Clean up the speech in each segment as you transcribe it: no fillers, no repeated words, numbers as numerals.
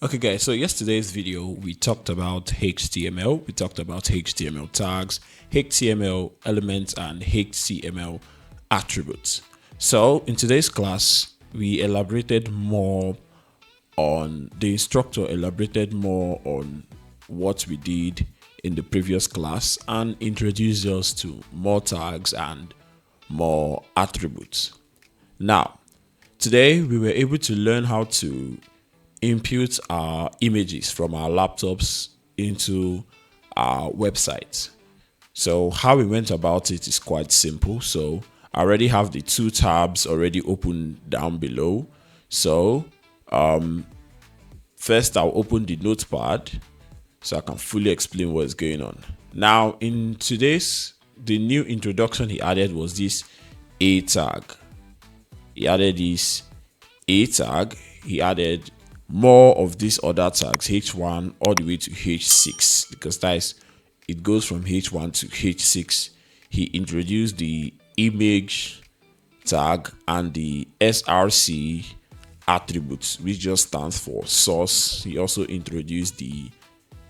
Okay guys, so yesterday's video we talked about HTML, we talked about HTML tags, HTML elements and HTML attributes. So in today's class, we elaborated more on, the instructor elaborated more on what we did in the previous class and introduced us to more tags and more attributes. Now, today we were able to learn how to input our images from our laptops into our website. So how we went about it is quite simple. So I already have the two tabs already open down below. So first I'll open the notepad so I can fully explain what's going on. Now in today's, the new introduction he added was this A tag. He added this A tag. He added more of these other tags, H1 all the way to H6, because that is, it goes from H1 to H6. He introduced the image tag and the src attributes, which just stands for source. He also introduced the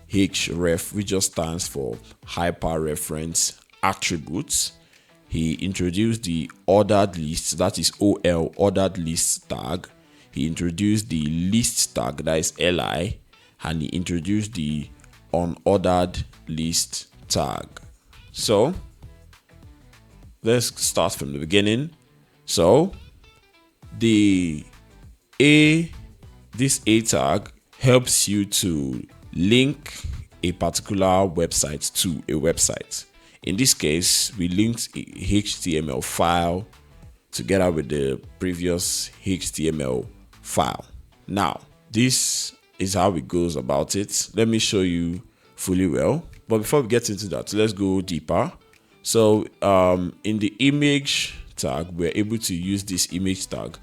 href, which just stands for hyperreference attributes. He introduced the ordered list, that is OL, ordered list tag. He introduced the list tag, that is LI, and he introduced the unordered list tag. So let's start from the beginning. So this A tag helps you to link a particular website to a website. In this case, we linked a HTML file together with the previous HTML file. Now, this is how it goes about it. Let me show you fully well. But before we get into that, let's go deeper. So in the image tag, we're able to use this image tag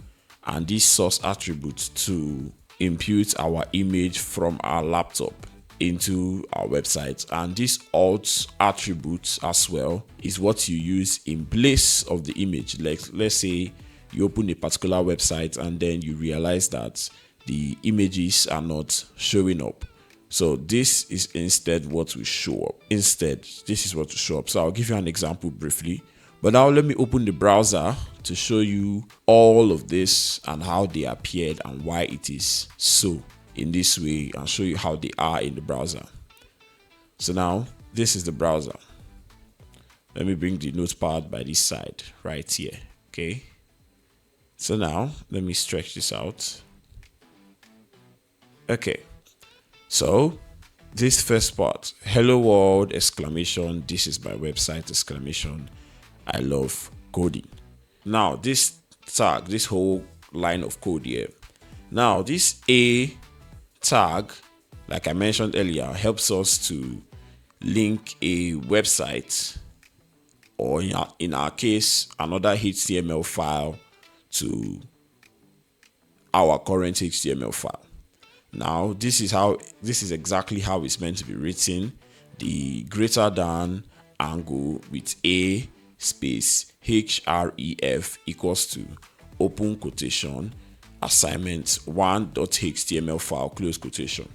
and this source attribute to impute our image from our laptop into our website, and this alt attribute as well is what you use in place of the image. Like, let's say you open a particular website and then you realize that the images are not showing up. So this is instead what will show up. Instead, this is what will show up. So I'll give you an example briefly. But now let me open the browser to show you all of this and how they appeared and why it is so in this way, and show you how they are in the browser. So now this is the browser. Let me bring the notepad by this side right here. Okay. So now let me stretch this out. Okay. So this first part, hello world, exclamation, this is my website, exclamation, I love coding. Now this tag, this whole line of code here. Now this A tag, like I mentioned earlier, helps us to link a website, or in our case, another HTML file to our current HTML file. Now, this is exactly how it's meant to be written. The greater than angle with A space href equals to open quotation assignment 1.html file close quotation.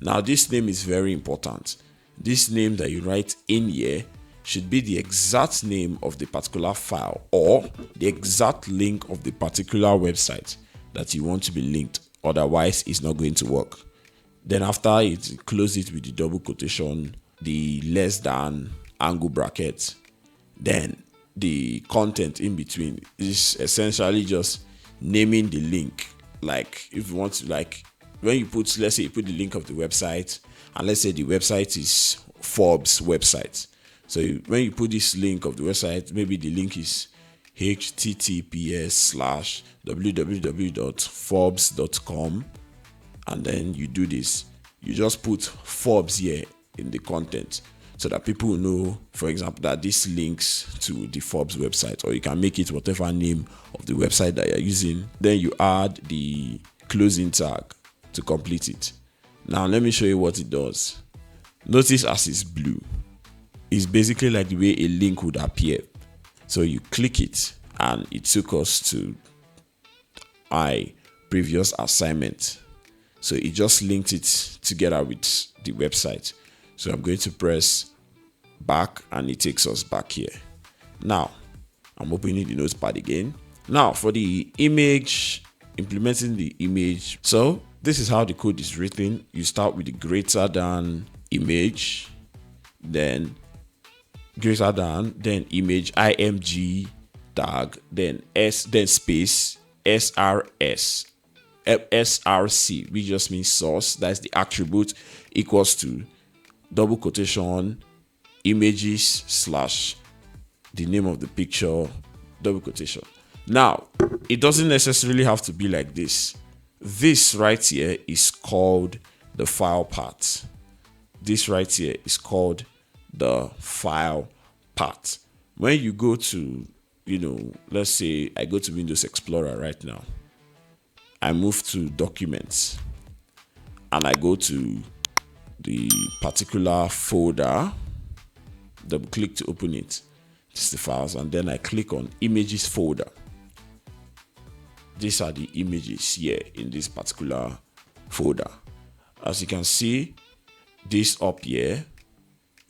Now this name is very important. This name that you write in here should be the exact name of the particular file or the exact link of the particular website that you want to be linked. Otherwise, it's not going to work. Then after it, close it with the double quotation, the less than angle bracket. Then the content in between is essentially just naming the link. Like if you want to, like when you put, let's say you put the link of the website, and let's say the website is Forbes website. So when you put this link of the website, maybe the link is https://www.forbes.com, and then you do this, you just put Forbes here in the content so that people will know, for example, that this links to the Forbes website, or you can make it whatever name of the website that you're using. Then you add the closing tag to complete it. Now let me show you what it does. Notice as it's blue, it's basically like the way a link would appear. So you click it and it took us to my previous assignment. So it just linked it together with the website. So I'm going to press back and it takes us back here. Now I'm opening the notepad again. Now for the image, implementing the image. So this is how the code is written. You start with the greater than image, then greater than, then image img tag, then space src, which just means source. That's the attribute, equals to double quotation images slash the name of the picture, double quotation. Now it doesn't necessarily have to be like this. This right here is called the file path. This right here is called the file path. When you go to, let's say I go to Windows Explorer right now, I move to documents and I go to the particular folder, double click to open it. This is the files, and then I click on images folder. These are the images here in this particular folder. As you can see, this up here,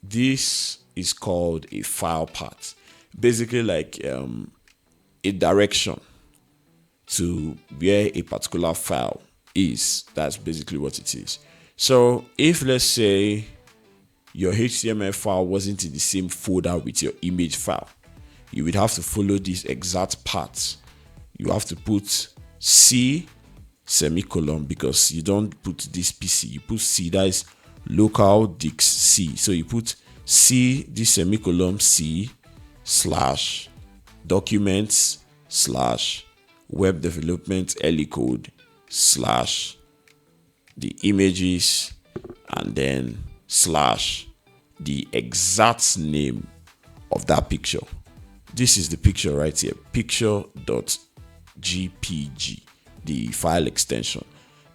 this is called a file path. Basically like a direction to where a particular file is. That's basically what it is. So if, let's say, your HTML file wasn't in the same folder with your image file, you would have to follow this exact path. You have to put C semicolon, because you don't put this PC, you put C, that is local disk C. So you put C, this semicolon C slash documents slash web development early code slash the images, and then slash the exact name of that picture. This is the picture right here, picture.jpg, the file extension.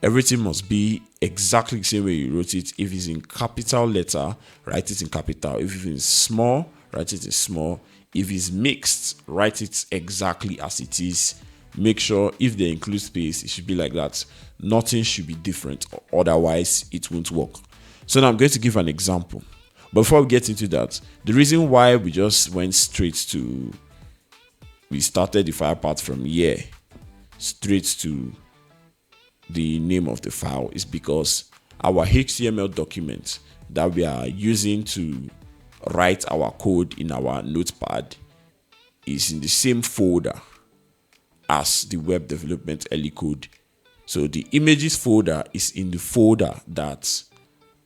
Everything must be exactly the same way you wrote it. If it's in capital letter, write it in capital. If it's in small, write it in small. If it's mixed, write it exactly as it is. Make sure if they include space, it should be like that. Nothing should be different, otherwise it won't work. So now I'm going to give an example. Before we get into that, the reason why we just went straight to, we started the file path from here straight to the name of the file, is because our HTML document that we are using to write our code in our notepad is in the same folder as the web development early code. So the images folder is in the folder that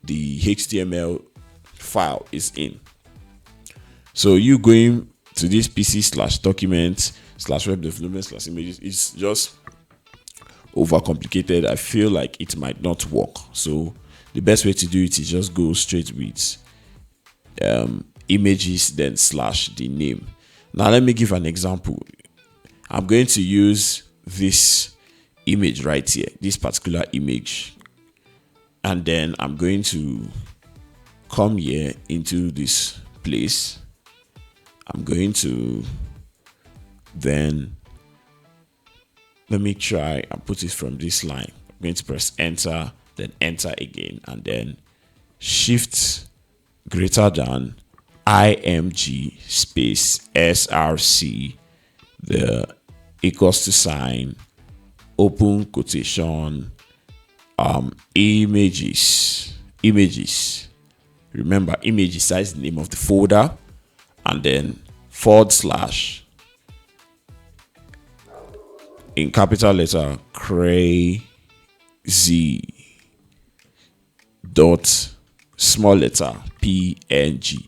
the HTML file is in. So you going to this PC slash document slash web development slash images is just overcomplicated. I feel like it might not work. So the best way to do it is just go straight with images, then slash the name. Now let me give an example. I'm going to use this image right here, this particular image, and then I'm going to come here into this place. I'm going to then, let me try and put it from this line. I'm going to press enter, then enter again, and then shift greater than img space src, the equals to sign, open quotation, images. Remember, images is the name of the folder, and then / in capital letter crazy dot small letter png.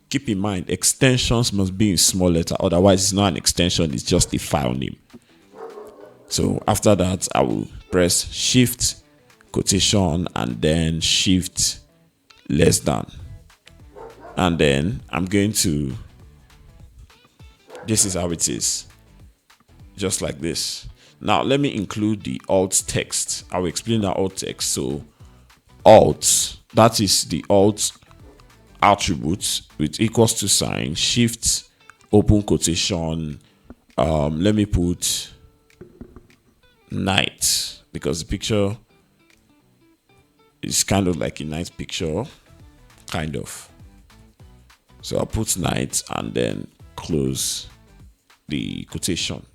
Keep in mind, extensions must be in small letter, otherwise it's not an extension, it's just a file name. So after that, I will press shift quotation and then shift less than, and then I'm going to, this is how it is, just like this. Now let me include the alt text. I will explain the alt text. So alt, that is the alt attribute with equals to sign, shift, open quotation, let me put night, because the picture It's kind of like a night picture, kind of. So I'll put night and then close the quotation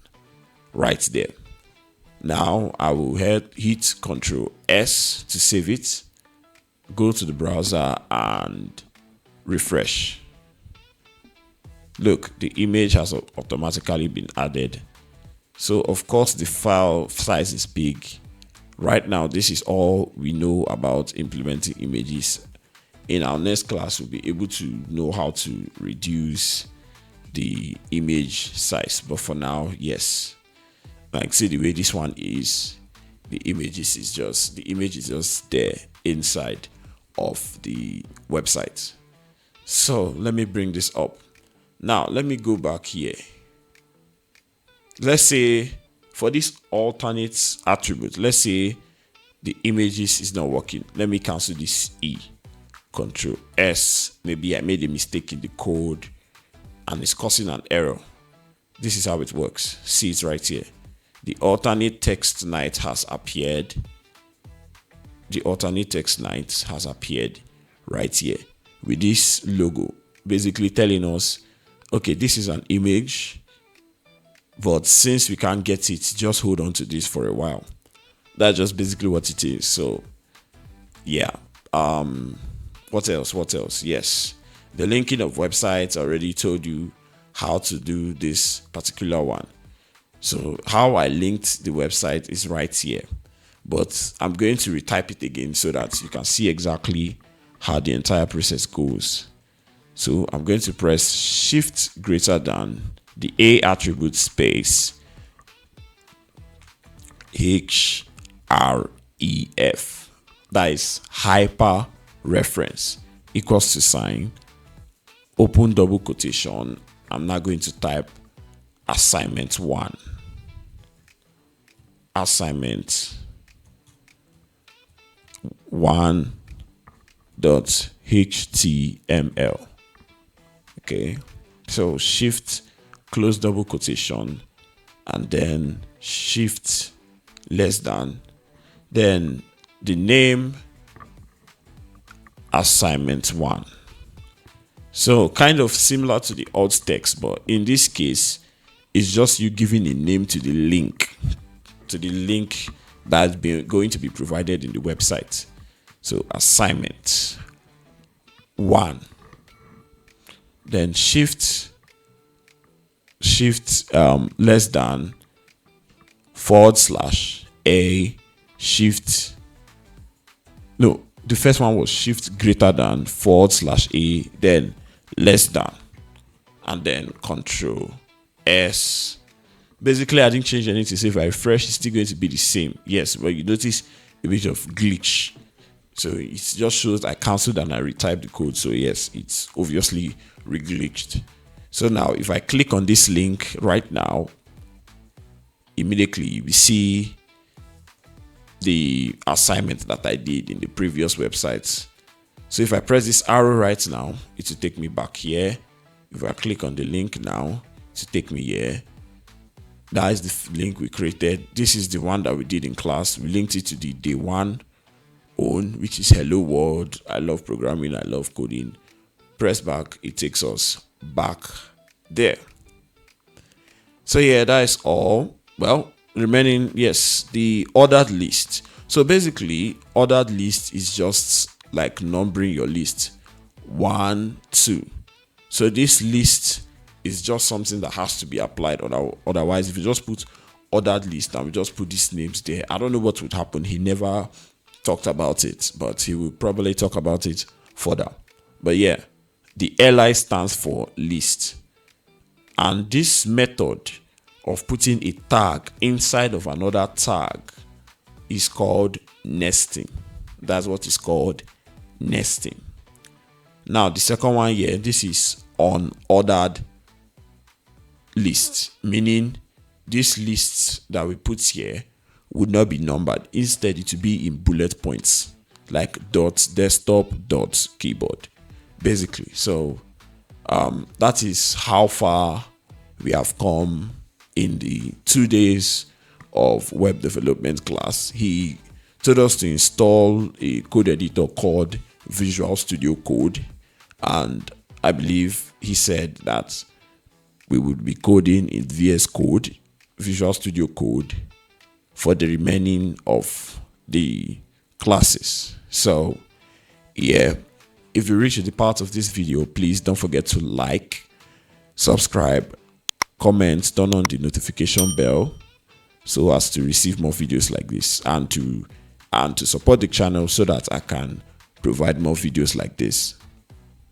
right there. Now I will hit Control S to save it, go to the browser and refresh. Look, the image has automatically been added. So of course the file size is big. Right now, this is all we know about implementing images. In our next class, we'll be able to know how to reduce the image size. But for now, yes. Like, see the way this one is, the image is just there inside of the website. So let me bring this up. Now, let me go back here. Let's say for this alternate attribute, let's say the images is not working. Let me cancel this E. Control S. Maybe I made a mistake in the code and it's causing an error. This is how it works. See it right here. The alternate text night has appeared. The alternate text night has appeared right here with this logo, basically telling us, okay, this is an image, but since we can't get it, just hold on to this for a while. That's just basically what it is. So yeah. What else? Yes, the linking of websites. I already told you how to do this particular one. So how I linked the website is right here, but I'm going to retype it again so that you can see exactly how the entire process goes. So I'm going to press Shift greater than the A attribute space href. That is hyper reference equals to sign, open double quotation. I'm now going to type assignment 1. Assignment 1.html. Okay, so shift close double quotation and then shift less than, then the name assignment 1. So kind of similar to the alt text, but in this case it's just you giving a name to the link that's going to be provided in the website. So assignment 1, then shift less than /a shift, no, the first one was shift greater than /a, then less than, and then Control S. Basically, I didn't change anything. So if I refresh, it's still going to be the same. Yes, but you notice a bit of glitch. So it just shows I canceled and I retyped the code. So yes, it's obviously re-glitched. So now if I click on this link right now, immediately we see the assignment that I did in the previous websites. So if I press this arrow right now, it will take me back here. If I click on the link now, it will take me here. That is the link we created. This is the one that we did in class. We linked it to the day 1 own, which is hello world. I love programming. I love coding. Press back. It takes us back there. So yeah, that is all. Well, remaining, yes, the ordered list. So basically, ordered list is just like numbering your list 1, 2. So this list is just something that has to be applied. Otherwise, if you just put ordered list and we just put these names there, I don't know what would happen. He never talked about it, but he will probably talk about it further. But yeah, the li stands for list. And this method of putting a tag inside of another tag is called nesting. That's what is called nesting. Now, the second one here, this is unordered list, meaning these lists that we put here would not be numbered. Instead, it will be in bullet points, like .desktop, .keyboard, basically. So that is how far we have come in the 2 days of web development class. He told us to install a code editor called Visual Studio Code, and I believe he said that we would be coding in VS Code, Visual Studio Code, for the remaining of the classes. So yeah, if you reach the part of this video, please don't forget to like, subscribe, comment, turn on the notification bell so as to receive more videos like this, and to support the channel so that I can provide more videos like this.